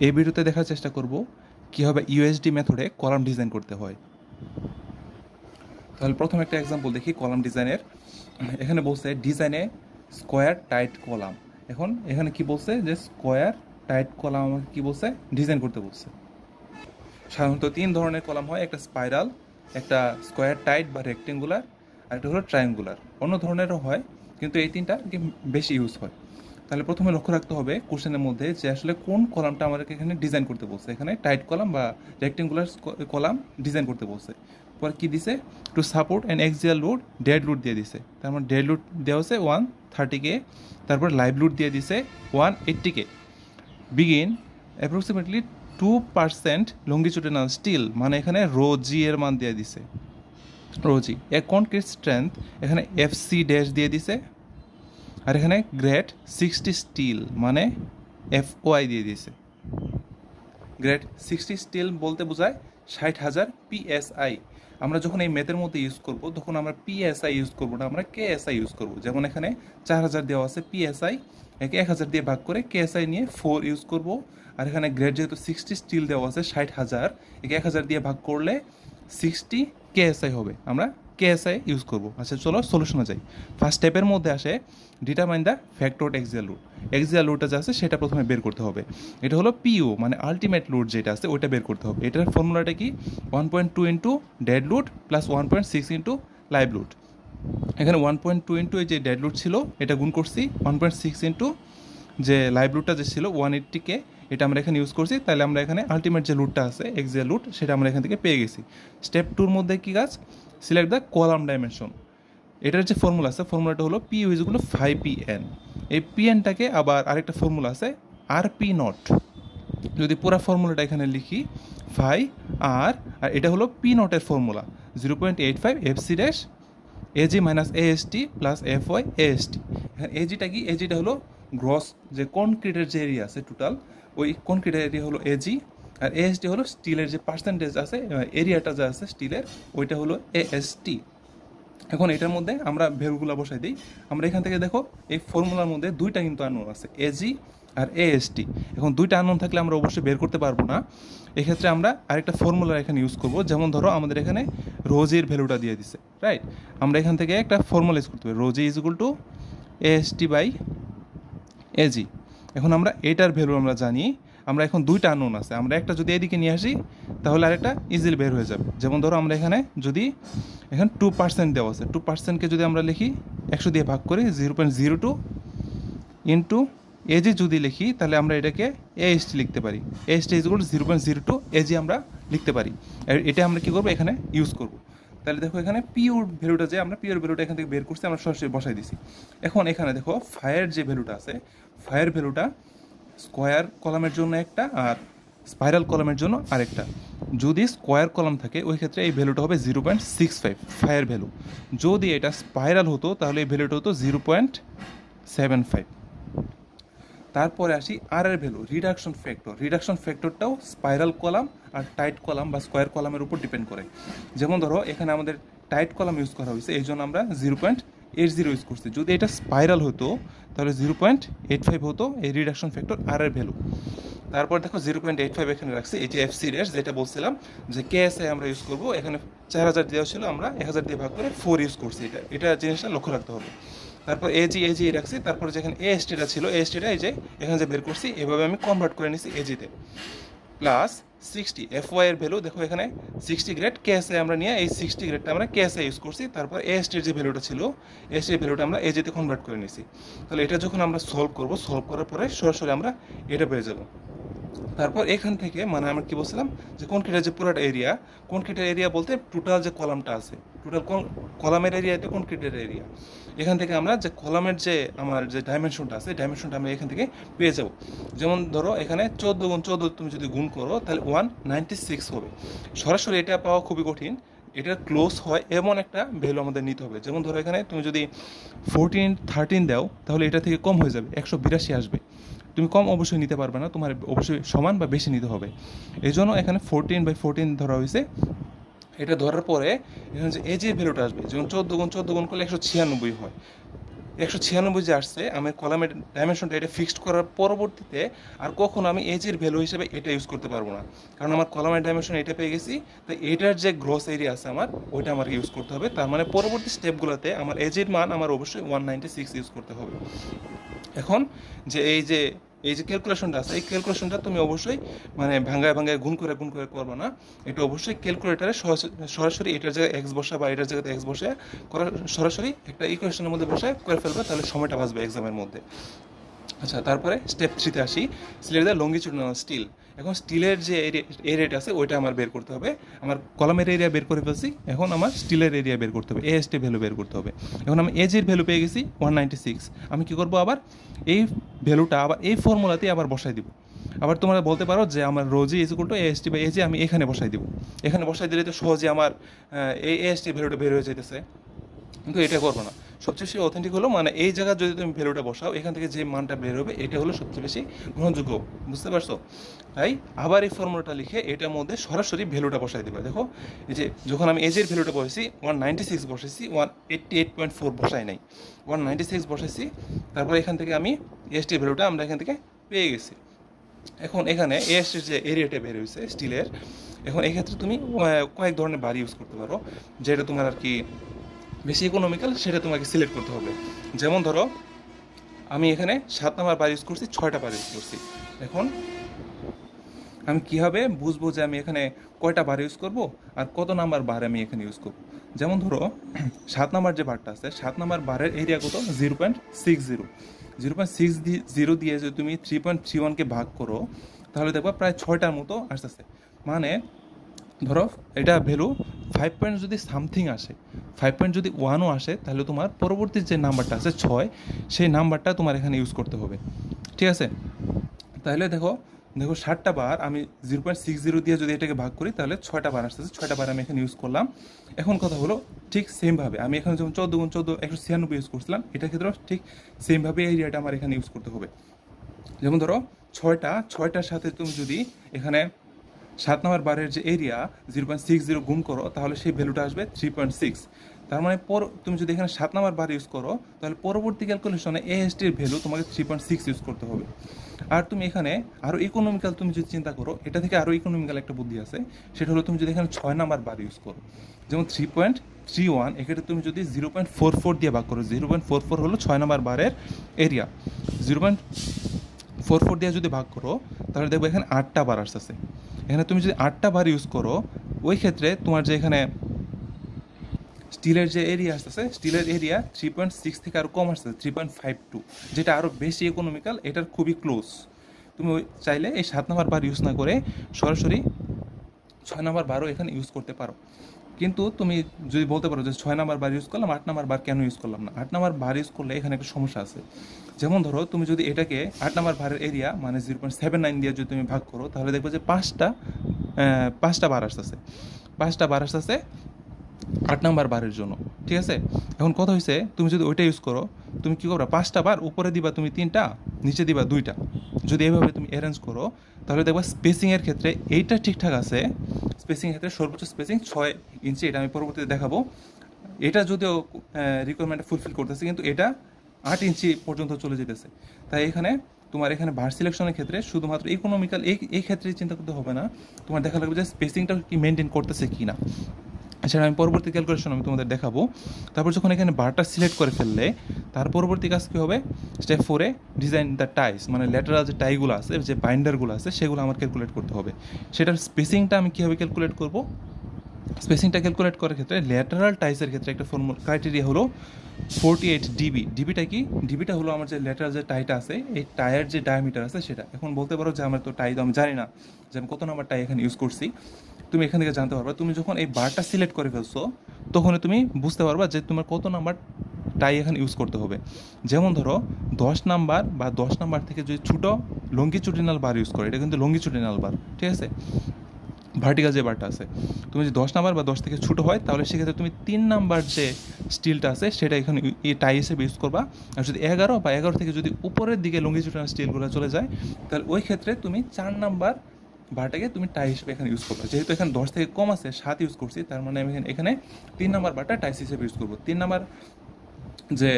এই ভিডিওতে দেখার চেষ্টা করব কীভাবে ইউএসডি মেথডে কলাম ডিজাইন করতে হয়। তাহলে প্রথম একটা এক্সাম্পল দেখি কলাম ডিজাইনের। এখানে বলছে ডিজাইনে স্কোয়ার টাইট কলাম। এখন এখানে কি বলছে যে স্কোয়ার টাইট কলাম আমাকে কী বলছে, ডিজাইন করতে বলছে। সাধারণত 3 ধরনের কলাম হয়, একটা স্পাইরাল, একটা স্কোয়ার টাইট বা রেক্টেঙ্গুলার, আর একটা হলো ট্রায়াঙ্গুলার। অন্য ধরনেরও হয়, কিন্তু এই 3টা বেশি ইউজ হয়। তাহলে প্রথমে লক্ষ্য রাখতে হবে কোশ্চেনের মধ্যে যে আসলে কোন কলামটা আমাদেরকে এখানে ডিজাইন করতে বলছে। এখানে টাইট কলাম বা রেক্টেঙ্গুলার কলাম ডিজাইন করতে বলছে। পরে কি দিছে, to support an axial load dead load দিয়ে দিছে। তার মানে ডেড লোড দেওয়া হচ্ছে 130K, তারপর লাইভ লোড দিয়ে দিছে 180K। Begin approximately 2% longitudinal still, মানে এখানে রো জি এর মান দিয়ে দিছে, রো জি। এ কনক্রিট স্ট্রেংথ এখানে FC ড্যাশ দিয়ে দিছে, আর এখানে গ্রেড 60 স্টিল মানে FOI দিয়ে দিয়েছে। গ্রেড 60 স্টিল বলতে বোঝায় 60,000 PSI। আমরা যখন এই ম্যাথের মধ্যে ইউজ করব তখন আমরা PSI ইউজ করব না, আমরা KSI ইউজ করব। যেমন এখানে 4000 দেওয়া আছে PSI, একে 1000 দিয়ে ভাগ করে KSI নিয়ে 4 ইউজ করব। আর এখানে গ্রেড যেহেতু 60 স্টিল দেওয়া আছে 60,000, একে 1000 দিয়ে ভাগ করলে 60 KSI হবে, আমরা KSI ইউজ করব। আচ্ছা চলো সলিউশনে যাই। ফার্স্ট স্টেপের মধ্যে আসে determine the factor axial load. Axial লোডটা যা আছে সেটা প্রথমে বের করতে হবে। এটা হলো PU মানে আলটিমেট লোড যেটা আছে ওইটা বের করতে হবে। এটার ফর্মুলাটা কি, 1.2 into dead load plus 1.6 into live load. এখানে 1.2 ইন্টু এই যে ডেড লোড ছিল এটা গুণ করছি 1.6 ইন্টু যে লাইভ লোডটা যে ছিল 180K, এটা আমরা এখানে ইউজ করছি। তাহলে আমরা এখানে আলটিমেট যে লোডটা আছে এক্সিয়াল লোড সেটা আমরা এখান থেকে পেয়ে গেছি। স্টেপ 2 এর মধ্যে কি কাজ, সিলেক্ট দ্য কলাম ডাইমেনশন। এটার যে ফর্মুলা আছে ফর্মুলাটা হলো PU ইকুয়াল টু 5PN। এই PN-টাকে আবার আরেকটা ফর্মুলা আছে RP নট। যদি পুরো ফর্মুলাটা এখানে লিখি 5 আর এটা হলো P নটের formula 0.85 FC dash AG minus AST plus FY AST। এখানে AGটা কি, AGটা হলো গ্রস যে কনক্রিটের যে এরিয়া আছে টোটাল, ওই কনক্রিটের এরিয়া হলো AG, আর AST হলো স্টিলের যে পার্সেন্টেজ আছে এরিয়াটা যা আছে স্টিলের ওইটা হলো AST। এখন এটার মধ্যে আমরা ভ্যালুগুলো বসাই দিই। আমরা এখান থেকে দেখো এই ফর্মুলার মধ্যে দুইটা কিন্তু আননোন আছে, AG আর AST। এখন দুইটা আননোন থাকলে আমরা অবশ্যই বের করতে পারবো না। এক্ষেত্রে আমরা আরেকটা ফর্মুলা এখানে ইউজ করব। যেমন ধরো আমাদের এখানে রোজির ভ্যালুটা দিয়ে দিছে, রাইট। আমরা এখান থেকে একটা ফর্মুলা ইউজ করতে পারি, রোজি is equal to AST by AG। এখন আমরা এটার ভ্যালু আমরা জানি, আমরা এখন দুইটা আননোন আছে, আমরা একটা যদি এদিকে নিয়ে আসি তাহলে আরেকটা ইজিলি বের হয়ে যাবে। যেমন ধরো আমরা এখানে যদি এখানে 2% দেওয়া আছে, 2%কে যদি আমরা লিখি 100 দিয়ে ভাগ করি 0.02 ইন্টু AG যদি লিখি তাহলে আমরা এটাকে AST লিখতে পারি। AST is equal two 0.02 AG আমরা লিখতে পারি। আর এটা আমরা কী করবো, এখানে ইউজ করব। তাহলে দেখো এখানে পিওর ভ্যালুটা যে আমরা পিওর ভ্যালুটা এখান থেকে বের করছি, আমরা সরাসরি বসাই দিছি। এখন এখানে দেখো ফায়ার যে ভ্যালুটা আছে, ফায়ার ভ্যালুটা স্কোয়ার কলামের জন্য একটা আর স্পাইরাল কলামের জন্য আরেকটা। যদি স্কোয়ার কলাম থাকে ওই ক্ষেত্রে এই ভ্যালুটা হবে 0.65 ফায়ার ভ্যালু। যদি এটা স্পাইরাল হতো তাহলে এই ভ্যালুটা হতো 0.75। তারপরে আসি আর এর ভ্যালু, রিডাকশন ফ্যাক্টর। রিডাকশন ফ্যাক্টরটাও স্পাইরাল কলাম আর টাইট কলাম বা স্কোয়ার কলামের উপর ডিপেন্ড করে। যেমন ধরো এখানে আমাদের টাইট কলাম ইউজ করা হয়েছে, এই জন্য আমরা 0.80 ইউজ করছি। যদি এটা স্পাইরাল হতো তাহলে 0.85 হতো এই রিডাকশন ফ্যাক্টর আর এর ভ্যালু। তারপর দেখো 0.85 এখানে রাখছি, এই যে FC ড্যাশ যেটা বলছিলাম যে KSI আমরা ইউজ করবো। এখানে 4000 দেওয়া ছিল, আমরা 1000 দিয়ে ভাগ করে 4 ইউজ করছি। এটা জিনিসটা লক্ষ্য রাখতে হবে। তারপর AG রাখছি, তারপর যেখানে ASTটা ছিল ASTটা এই যে এখানে যে বের করছি এভাবে আমি কনভার্ট করে নিছি AGতে। প্লাস 60 FY এর ভ্যালু দেখো এখানে 60 গ্রেড, KSI আমরা নিয়ে এই 60 গ্রেডটা আমরা KSI ইউজ করছি। তারপর ASTর যে ভ্যালুটা ছিল ASTর ভ্যালুটা আমরা AGতে কনভার্ট করে নিছি। তাহলে এটা যখন আমরা সলভ করব, সলভ করার পরে সরাসরি আমরা এটা পেয়ে যাব। তারপর এখান থেকে মানে আমরা কি বলছিলাম যে কনক্রিটের যে পুরোটা এরিয়া, কনক্রিটের এরিয়া বলতে টোটাল যে কলামটা আছে, টোটাল কলামের এরিয়া এটা কনক্রিটের এরিয়া। এখান থেকে আমরা যে কলামের যে আমার যে ডাইমেনশনটা আছে ডাইমেনশনটা আমরা এখান থেকে পেয়ে যাব। যেমন ধরো এখানে 14 গুণ 14 তুমি যদি গুণ করো তাহলে 196 হবে। সরাসরি এটা পাওয়া খুবই কঠিন, এটা ক্লোজ হয় এমন একটা ভ্যালু আমাদের নিতে হবে। যেমন ধরো এখানে তুমি যদি 13 দাও তাহলে এটা থেকে কম হয়ে যাবে, 182 আসবে। তুমি কম অবশ্যই নিতে পারবে না, তোমার অবশ্যই সমান বা বেশি নিতে হবে। এই জন্য এখানে 14/14 ধরা হয়েছে। এটা ধরার পরে এখানে যে এজের ভ্যালুটা আসবে, যেমন 14 গুণ 14 গুণ করলে 196 হয়। 196 যে আসছে, আমি কলামের ডাইমেনশনটা এটা ফিক্সড করার পরবর্তীতে আর কখনো আমি এজের ভ্যালু হিসেবে এটা ইউজ করতে পারবো না, কারণ আমার কলামের ডাইমেনশন এটা পেয়ে গেছি। তো এটার যে গ্রস এরিয়া আছে আমার, ওইটা আমার ইউজ করতে হবে। তার মানে পরবর্তী স্টেপগুলোতে আমার এজের মান আমার অবশ্যই 196 ইউজ করতে হবে। এখন যে এই যে ক্যালকুলেশনটা আছে, এই ক্যালকুলেশনটা তুমি অবশ্যই মানে ভাঙ্গায় ভাঙ্গায় গুণ করে করবে না। এটা অবশ্যই ক্যালকুলেটারে সরাসরি এটার জায়গায় এক্স বসা বা এটার জায়গায় এক্স বসে করা, সরাসরি একটা ইকুয়েশনের মধ্যে বসে করে ফেলবে, তাহলে সময়টা বাঁচবে এক্সামের মধ্যে। আচ্ছা, তারপরে স্টেপ 3-তে আসি, সিলেটের লঙ্গিচুডিনাল স্টিল। এখন স্টিলের যে এরিয়াটা আছে ওইটা আমার বের করতে হবে। আমার কলামের এরিয়া বের করে ফেলছি, এখন আমার স্টিলের এরিয়া বের করতে হবে, এএসটি ভ্যালু বের করতে হবে। এখন আমি এজের ভ্যালু পেয়ে গেছি 196। আমি কি করব, আবার এই ভ্যালুটা আবার এই ফর্মুলাতেই আবার বসাই দিব। আবার তোমরা বলতে পারো যে আমার রোজি ইজ ইকুয়াল টু এএসটি বা এজে আমি এখানে বসাই দিব। এখানে বসাই দিলে তো সহজে আমার এই এএসটি ভ্যালুটা বের হয়ে যেতেছে, কিন্তু এটা করবো না। সবচেয়ে বেশি অথেন্টিক হলো মানে এই জায়গায় যদি তুমি ভ্যালুটা বসাও, এখান থেকে যে মানটা বের হবে এটা হলো সবচেয়ে বেশি গ্রহণযোগ্য। বুঝতে পারছো? তাই আবার এই ফর্মুলাটা লিখে এটার মধ্যে সরাসরি ভ্যালুটা বসাই দেবে। দেখো, এই যে যখন আমি এজের ভ্যালুটা বসেছি 196 বসেছি, 188.4 বসাই নাই, 196 বসেছি। তারপর এখান থেকে আমি এসটির ভ্যালুটা আমরা এখান থেকে পেয়ে গেছি। এখন এখানে এএসটির যে এরিয়াটা বের হয়েছে স্টিলের, এখন এক্ষেত্রে তুমি কয়েক ধরনের বার ইউজ করতে পারো, যেটা তোমার আর কি বেশি ইকোনমিক্যাল, সেটা তোমাকে সিলেক্ট করতে হবে। যেমন ধরো আমি এখানে 7 নাম্বার বার ইউজ করছি, 6টা বার ইউজ করছি। এখন আমি কীভাবে বুঝবো যে আমি এখানে কয়টা বার ইউজ করব আর কত নাম্বার বার আমি এখানে ইউজ করব? যেমন ধরো 7 নাম্বার যে বারটা আছে, 7 নাম্বার বারের এরিয়া কত? 0.60। 0.60 দিয়ে যদি তুমি 3.31কে ভাগ করো, তাহলে দেখবা প্রায় 6টার মতো আসতেছে। মানে ধরো এটা ভ্যালু 5 পয়েন্ট যদি সামথিং আসে, 5 পয়েন্ট যদি 1ও আসে, তাহলে তোমার পরবর্তী যে নাম্বারটা আছে 6, সেই নাম্বারটা তোমার এখানে ইউজ করতে হবে। ঠিক আছে? তাহলে দেখো 7টা বার আমি 0.60 দিয়ে যদি এটাকে ভাগ করি, তাহলে 6টা বার আসতেছে। 6টা বার আমি এখানে ইউজ করলাম। এখন কথা হলো, ঠিক সেমভাবে আমি এখানে যেমন 14 গুণ 14 196 ইউজ করছিলাম, এটার ক্ষেত্রেও ঠিক সেমভাবে এই এরিয়াটা আমার এখানে ইউজ করতে হবে। যেমন ধরো 6টার সাথে তুমি যদি এখানে 7 নাম্বার বারের যে এরিয়া 0.60 গুণ করো, তাহলে সেই ভ্যালুটা আসবে 3.6। তার মানে তুমি যদি এখানে 7 নাম্বার বার ইউজ করো, তাহলে পরবর্তী ক্যালকুলেশনে এএসটির ভ্যালু তোমাকে 3.6 ইউজ করতে হবে। আর তুমি এখানে আরও ইকোনমিক্যাল তুমি যদি চিন্তা করো, এটা থেকে আরও ইকোনমিক্যাল একটা বুদ্ধি আছে, সেটা হলো তুমি যদি এখানে 6 নাম্বার বার ইউজ করো, যেমন 3.31, এক্ষেত্রে তুমি যদি 0.44 দিয়ে ভাগ করো, 0.44 হলো 6 নাম্বার বারের এরিয়া, 0.44 দিয়ে যদি ভাগ করো, তাহলে দেখবো এখানে 8টা বার আসতেছে। এখানে তুমি যদি 8টা বার ইউজ করো, ওই ক্ষেত্রে তোমার যে এখানে স্টিলের যে এরিয়া আসতেছে, স্টিলের এরিয়া 3.6 থেকে আরও কম আসতেছে, 3.52, যেটা আরও বেশি ইকোনমিক্যাল, এটার খুবই ক্লোজ। তুমি চাইলে এই 7 নাম্বার বার ইউজ না করে সরাসরি 6 নাম্বার বারও এখানে ইউজ করতে পারো। কিন্তু তুমি যদি বলতে পারো যে 6 নাম্বার বার ইউজ করলাম, 8 নাম্বার বার কেন ইউজ করলাম না? 8 নাম্বার বার ইউজ করলে এখানে একটা সমস্যা আছে। যেমন ধরো তুমি যদি এটাকে 8 নাম্বার বারের এরিয়া মানে 0.79 দিয়ে যদি তুমি ভাগ করো, তাহলে দেখবে যে 5টা বার আসতেছে, 5টা বার আসতেছে 8 নাম্বার বারের জন্য। ঠিক আছে? এখন কথা হয়েছে, তুমি যদি ওইটা ইউজ করো, তুমি কী করবা? 5টা বার উপরে দিবা তুমি 3টা, নিচে দিবা 2টা। যদি এভাবে তুমি অ্যারেঞ্জ করো, তাহলে দেখবা স্পেসিংয়ের ক্ষেত্রে এইটা ঠিকঠাক আছে। স্পেসিংয়ের ক্ষেত্রে সর্বোচ্চ স্পেসিং 6 ইঞ্চি, এটা আমি পরবর্তীতে দেখাবো। এটা যদিও রিকোয়ারমেন্ট ফুলফিল করতেছে, কিন্তু এটা 8 ইঞ্চি পর্যন্ত চলে যেতেছে। তাই এখানে তোমার এখানে বার সিলেকশনের ক্ষেত্রে শুধুমাত্র ইকোনমিক্যাল এই ক্ষেত্রে চিন্তা করতে হবে না, তোমার দেখা লাগবে যে স্পেসিংটা কি মেনটেন করতেছে কি না। সেটা আমি পরবর্তী ক্যালকুলেশন আমি তোমাদের দেখাবো। তারপর যখন এখানে বারটা সিলেক্ট করে ফেললে, তার পরবর্তী কাজ কী হবে? স্টেপ 4-এ ডিজাইন দ্য টাইস, মানে ল্যাটারাল যে টাইগুলো আছে, যে বাইন্ডারগুলো আছে, সেগুলো আমার ক্যালকুলেট করতে হবে। সেটার স্পেসিংটা আমি কীভাবে ক্যালকুলেট করব? স্পেসিংটা ক্যালকুলেট করার ক্ষেত্রে ল্যাটারাল টাইসের ক্ষেত্রে একটা ক্রাইটেরিয়া হলো 48 ডিবি। ডিবিটা কি? ডিবিটা হলো আমার যে ল্যাটারাল যে টাইটা আছে, এই টায়ার যে ডায়ামিটার আছে সেটা। এখন বলতে পারো যে আমার তো টাই তো আমি জানি না যে আমি কত নাম্বার টাই এখানে ইউজ করছি। তুমি এখান থেকে জানতে পারবা। তুমি যখন এই বারটা সিলেক্ট করে ফেলছো, তখনই তুমি বুঝতে পারবা যে তোমার কত নাম্বার টাই এখানে ইউজ করতে হবে। যেমন ধরো 10 নাম্বার বা 10 নাম্বার থেকে যদি ছোটো লঙ্গিচুডিনাল বার ইউজ করে, এটা কিন্তু লঙ্গিচুডিনাল বার, ঠিক আছে? ভার্টিক্যাল যে বারটা আছে, তুমি যদি 10 নাম্বার বা 10 থেকে ছোটো হয়, তাহলে সেক্ষেত্রে তুমি 3 নাম্বার যে স্টিলটা আছে সেটা এখানে এই টাই হিসেবে ইউজ করবা। আর যদি 11 বা 11 থেকে যদি উপরের দিকে লঙ্গিচুডিনাল স্টিলগুলো চলে যায়, তাহলে ওই ক্ষেত্রে তুমি 4 নাম্বার বারটাকে তুমি টাই হিসেবে এখানে ইউজ করবে। যেহেতু এখানে 10 থেকে কম আছে, 7 ইউজ করছি, তার মানে আমি এখানে 3 নাম্বার বারটা টাইস হিসেবে ইউজ করবো। 3 নাম্বার যে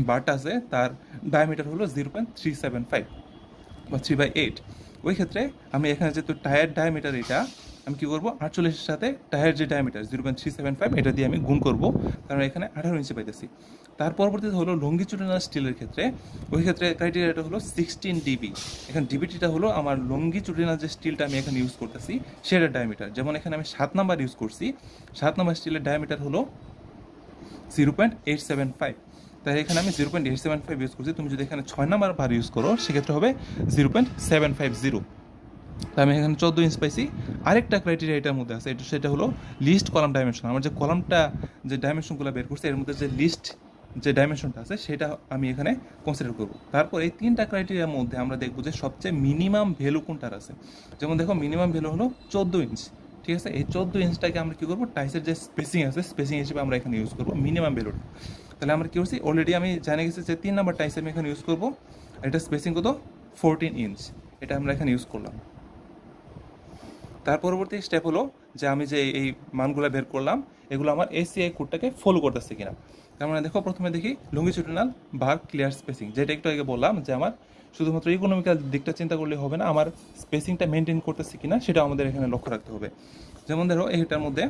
বারটা আছে তার ডায়ামিটার হলো 0.375 বা 3/8। ওই ক্ষেত্রে আমি এখানে যেহেতু টায়ার ডায়ামিটার এটা আমি কী করবো 48-এর সাথে টায়ার যে ডায়ামিটার 0.375 এটা দিয়ে আমি গুণ করবো, কারণ এখানে 18 ইঞ্চি পাইতেছি। তার পরবর্তীতে হলো লঙ্গিচুডিনাল স্টিলের ক্ষেত্রে, ওই ক্ষেত্রে ক্রাইটেরিয়াটা হলো 16 ডিবি। এখানে ডিবিটিটা হলো আমার লঙ্গিচুডিনাল যে স্টিলটা আমি এখানে ইউজ করতেছি সেটার ডায়ামিটার। যেমন এখানে আমি 7 নাম্বার ইউজ করছি, 7 নাম্বার স্টিলের ডায়ামিটার হলো 0.875। তাই এখানে আমি 0.875 ইউজ করছি। তুমি যদি এখানে 6 নাম্বার বার ইউজ করো সেক্ষেত্রে হবে 0.750। তাই আমি এখানে 14 ইঞ্চ পাইছি। আরেকটা ক্রাইটেরিয়া এটার মধ্যে আছে, সেটা হলো লিস্ট কলাম ডাইমেনশন। আমার যে কলামটা যে ডাইমেনশনগুলো বের করছে এর মধ্যে যে লিস্ট যে ডাইমেনশনটা আছে সেটা আমি এখানে কনসিডার করব। তারপর এই 3টা ক্রাইটেরিয়ার মধ্যে আমরা দেখবো যে সবচেয়ে মিনিমাম ভ্যালু কোনটার আছে। যেমন দেখো মিনিমাম ভ্যালু হলো 14 ইঞ্চ, ঠিক আছে। এই 14 ইঞ্চটাকে আমরা কী করবো, টাইসের যে স্পেসিং আছে স্পেসিং হিসেবে আমরা এখানে ইউজ করবো মিনিমাম ভ্যালুটা। তাহলে আমরা কী করছি, অলরেডি আমি জানে গেছি যে 3 নাম্বার টাইস আমি এখানে ইউজ করবো। এটা স্পেসিং কত, 14 ইঞ্চ, এটা আমরা এখানে ইউজ করলাম। তার পরবর্তী স্টেপ হলো যে আমি যে এই মানগুলো বের করলাম এগুলো আমার এসিআই কোডটাকে ফলো করতেছে কিনা। তার মানে দেখো প্রথমে দেখি লঙ্গিচুডিনাল বার ক্লিয়ার স্পেসিং, যেটা একটু আগে বললাম যে আমার শুধুমাত্র ইকোনমিক্যাল দিকটা চিন্তা করলে হবে না, আমার স্পেসিংটা মেনটেন করতেছি কিনা সেটা আমাদের এখানে লক্ষ্য রাখতে হবে। যেমন ধরো এইটার মধ্যে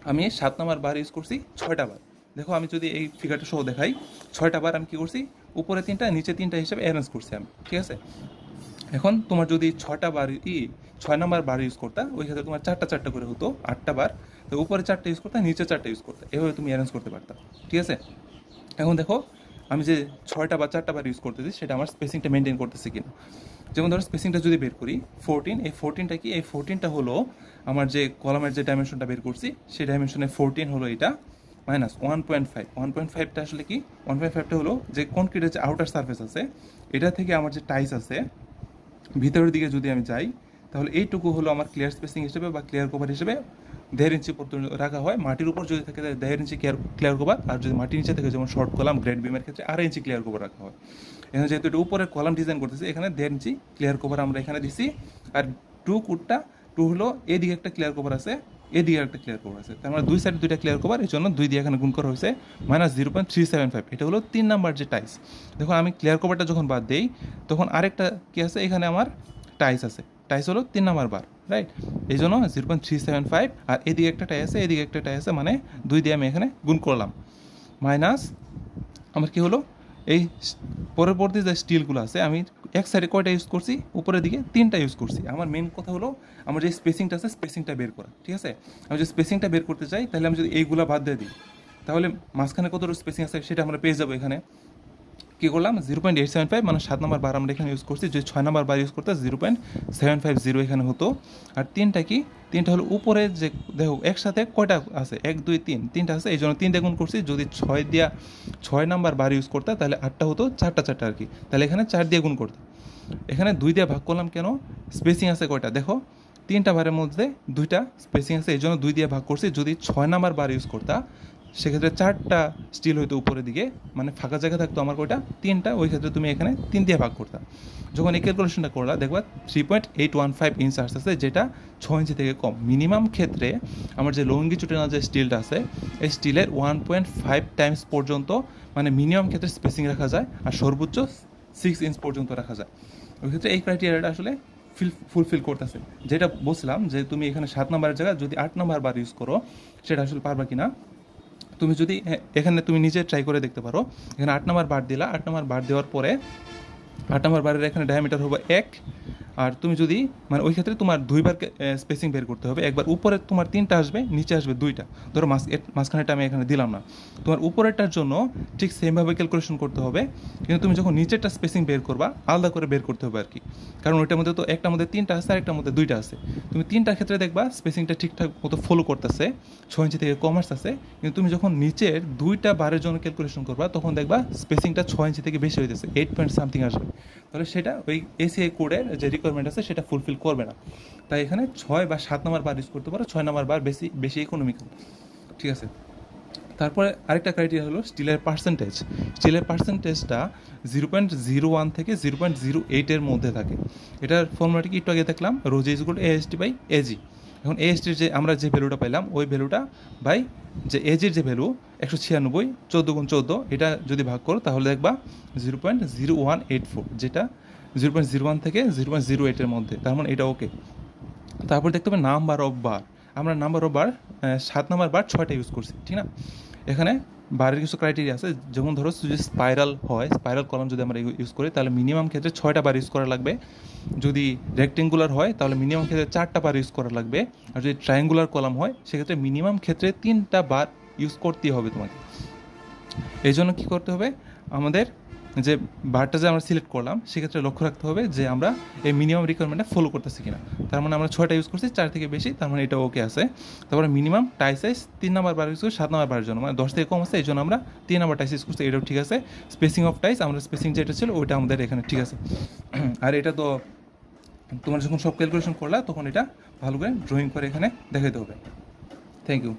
আমি 7 নাম্বার বার ইউজ করছি 6টা বার। দেখো আমি যদি এই ফিগারটা সহ দেখাই, 6টা বার আমি কী করছি, উপরে 3টা নিচে 3টা হিসেবে অ্যারেঞ্জ করছি আমি, ঠিক আছে। এখন তোমার যদি 6টা বার 6 নাম্বার বার ইউজ করতা ওই ক্ষেত্রে তোমার 4টা করে হতো, 8টা বার। তো উপরে 4টা ইউজ করতে নিচে 4টা ইউজ করতে, এভাবে তুমি অ্যারেঞ্জ করতে পারতা, ঠিক আছে। এখন দেখো আমি যে 6টা বা 4টা বার ইউজ করতেছি সেটা আমার স্পেসিংটা মেনটেন করতেছি কিনা। যেমন ধরো স্পেসিংটা যদি বের করি 14, এই 14টা কি, এই 14টা হলো আমার যে কলামের যে ডাইমেনশনটা বের করছি সেই ডাইমেনশনে 14 হলো এটা মাইনাস 1.5। 1.5টা আসলে কি, 1.5টা হলো যে কনক্রিটের যে আউটার সারফেস আছে এটা থেকে আমার যে টাইস আছে ভিতরের দিকে যদি আমি যাই তাহলে এইটুকু হলো আমার ক্লিয়ার স্পেসিং হিসেবে বা ক্লিয়ার কভার হিসেবে 1.5 ইঞ্চি পর্যন্ত রাখা হয়। মাটির উপর যদি থাকে 1.5 ইঞ্চি ক্লিয়ার কভার, আর যদি মাটির নিচে থাকে যেমন শর্ট কলাম গ্রেড বিমের ক্ষেত্রে 2.5 ইঞ্চি ক্লিয়ার কভার রাখা হয়। এখানে যেহেতু এটা উপরের কলাম ডিজাইন করতেছি এখানে 1.5 ইঞ্চি ক্লিয়ার কভার আমরা এখানে দিছি। আর 2 কোডটা 2 হলো এদিকে একটা ক্লিয়ার কভার আছে, এদিকে একটা ক্লিয়ার কভার আছে, তার মানে দুই সাইডে 2টা ক্লিয়ার কভার, এই জন্য 2 দিয়ে এখানে গুণ করা হয়েছে মাইনাস 0.375। এটা হলো 3 নাম্বার যে টাইস। দেখো আমি ক্লিয়ার কভারটা যখন বাদ দেই তখন আরেকটা কি আছে, এখানে আমার টাইস আছে, টাইস হলো 3 নাম্বার বার, রাইট। এই জন্য 0.375, আর এদিকে একটা টাই আছে এদিকে একটা টাই আছে, মানে 2 দিয়ে আমি এখানে গুণ করলাম। মাইনাস আমার কি হলো, এই পরবর্তী যে স্টিলগুলো আছে আমি এক সাইডে কয়টা ইউজ করছি, উপরের দিকে 3টা ইউজ করছি। আমার মেন কথা হলো আমার যে স্পেসিংটা আছে স্পেসিংটা বের করা, ঠিক আছে। আমি যদি স্পেসিংটা বের করতে চাই তাহলে আমি যদি এইগুলা বাদ দিয়ে দিই তাহলে মাঝখানে কতটুকু স্পেসিং আছে সেটা আমরা পেয়ে যাবো। এখানে কী করলাম, 0.875 মানে 7 নাম্বার বার আমরা এখানে ইউজ করছি, যদি 6 নাম্বার বার ইউজ করতে 0.750 এখানে হতো। আর 3টা কি, 3টা হলো উপরে যে দেখো একসাথে কয়টা আছে, 1 2 3, 3টা আছে এই জন্য 3 দিয়ে গুণ করছি। যদি 6 নাম্বার বার ইউজ করতে তাহলে 8টা হতো, 4টা আর কি, তাহলে এখানে 4 দিয়ে গুণ করতে। এখানে 2 দিয়ে ভাগ করলাম কেন, স্পেসিং আছে কয়টা দেখো, 3টা বারের মধ্যে 2টা স্পেসিং আছে এই জন্য 2 দিয়ে ভাগ করছি। যদি 6 নাম্বার বার ইউজ করতা সেক্ষেত্রে 4টা স্টিল হইতো উপরের দিকে, মানে ফাঁকা জায়গা থাকতো আমার কয়টা, 3টা, ওই ক্ষেত্রে তুমি এখানে 3 দিয়ে ভাগ করতা। যখন এই ক্যালকুলেশনটা করলা দেখবা 3.815 ইঞ্চ আসতেছে, যেটা 6 ইঞ্চি থেকে কম। মিনিমাম ক্ষেত্রে আমার যে লঙ্গিচুডিনাল যে স্টিলটা আছে এই স্টিলের 1.5 টাইমস পর্যন্ত মানে মিনিমাম ক্ষেত্রে স্পেসিং রাখা যায়, আর সর্বোচ্চ 6 ইঞ্চ পর্যন্ত রাখা যায়। ওই ক্ষেত্রে এই ক্রাইটেরিয়াটা আসলে ফুলফিল করতেছে। যেটা বলছিলাম যে তুমি এখানে 7 নম্বরের জায়গায় যদি 8 নম্বর বার ইউজ করো সেটা আসলে পারবা কিনা। তুমি যদি এখানে তুমি নিজে ট্রাই করে দেখতে পারো, এখানে 8 নম্বর বার দিলা, 8 নম্বর বার দেওয়ার পরে 8 নম্বর বারের এখানে ডায়ামিটার হবে 1, আর তুমি যদি মানে ওই ক্ষেত্রে তোমার 2বার স্পেসিং বের করতে হবে। একবার উপরে তোমার 3টা আসবে, নিচে আসবে 2টা, ধরো মাঝখানেটা আমি এখানে দিলাম না। তোমার উপরেরটার জন্য ঠিক সেমভাবে ক্যালকুলেশন করতে হবে, কিন্তু তুমি যখন নিচেরটা স্পেসিং বের করবা আলাদা করে বের করতে হবে আর কি। কারণ ওইটার মধ্যে তো একটার মধ্যে 3টা আছে আর একটার মধ্যে 2টা আছে। তুমি 3টার ক্ষেত্রে দেখবা স্পেসিংটা ঠিকঠাক মতো ফলো করতেছে, 6 ইঞ্চি থেকে কমার্স আছে। কিন্তু তুমি যখন নিচের 2টা বারের জন্য ক্যালকুলেশন করবা তখন দেখবা স্পেসিংটা 6 ইঞ্চি থেকে বেশি হইতেছে, 8 পয়েন্ট সামথিং আসবে। তাহলে সেটা ওই এসিআই কোডের যে রিকোয়ারমেন্ট আছে সেটা ফুলফিল করবে না। তাই এখানে 6 বা 7 নম্বর বার ইউজ করতে পারো, 6 নম্বর বার বেশি ইকোনমিক্যাল, ঠিক আছে। তারপরে আরেকটা ক্রাইটেরিয়া হলো স্টিলের পার্সেন্টেজ। স্টিলের পার্সেন্টেজটা 0.01 থেকে 0.08 এর মধ্যে থাকে। এটার ফর্মুলাটি কি একটু আগে দেখলাম, রোজ is equal AST by AG। এখন এএসটির যে আমরা যে ভ্যালুটা পাইলাম ওই ভ্যালুটা বাই যে এজির যে ভ্যালু 196, 14 × 14, এটা যদি ভাগ করো তাহলে দেখবা 0.0184, যেটা 0.01 থেকে 0.08 মধ্যে, তার মানে এটা ওকে। তারপর দেখতে হবে নাম্বার অফ বার। আমরা number of bar 7 number bar 6টা ইউজ করছি, ঠিক না? এখানে বারের কিছু ক্রাইটেরিয়া আছে, যেমন ধরো যদি স্পাইরাল হয়, স্পাইরাল কলাম যদি আমরা ইউজ করি তাহলে মিনিমাম ক্ষেত্রে 6টা বার ইউজ করা লাগবে। যদি রেক্টেঙ্গুলার হয় তাহলে মিনিমাম ক্ষেত্রে 4টা বার ইউজ করা লাগবে। আর যদি ট্রায়াঙ্গুলার কলাম হয় সেক্ষেত্রে মিনিমাম ক্ষেত্রে 3টা বার ইউজ করতেই হবে তোমাকে। এই জন্য কী করতে হবে, আমাদের যে বারটা যে আমরা সিলেক্ট করলাম সেক্ষেত্রে লক্ষ্য রাখতে হবে যে আমরা এই মিনিমাম রিকোয়ারমেন্টটা ফলো করতেছি কিনা। তার মানে আমরা 6টা ইউজ করছি, 4 থেকে বেশি, তার মানে এটা ওকে আছে। তারপরে মিনিমাম টাই সাইজ 3 নাম্বার বার ইউজ করছি 7 নাম্বার বারের জন্য, মানে 10 থেকে কম আছে, এই জন্য আমরা 3 নাম্বার টাইস ইউজ করছি, এটাও ঠিক আছে। স্পেসিং অফ টাইস আমরা স্পেসিং যেটা ছিল ওইটা আমাদের এখানে ঠিক আছে। আর এটা তো তোমরা যখন সব ক্যালকুলেশন করলা তখন এটা ভালো করে ড্রয়িং করে এখানে দেখাতে হবে। Thank you.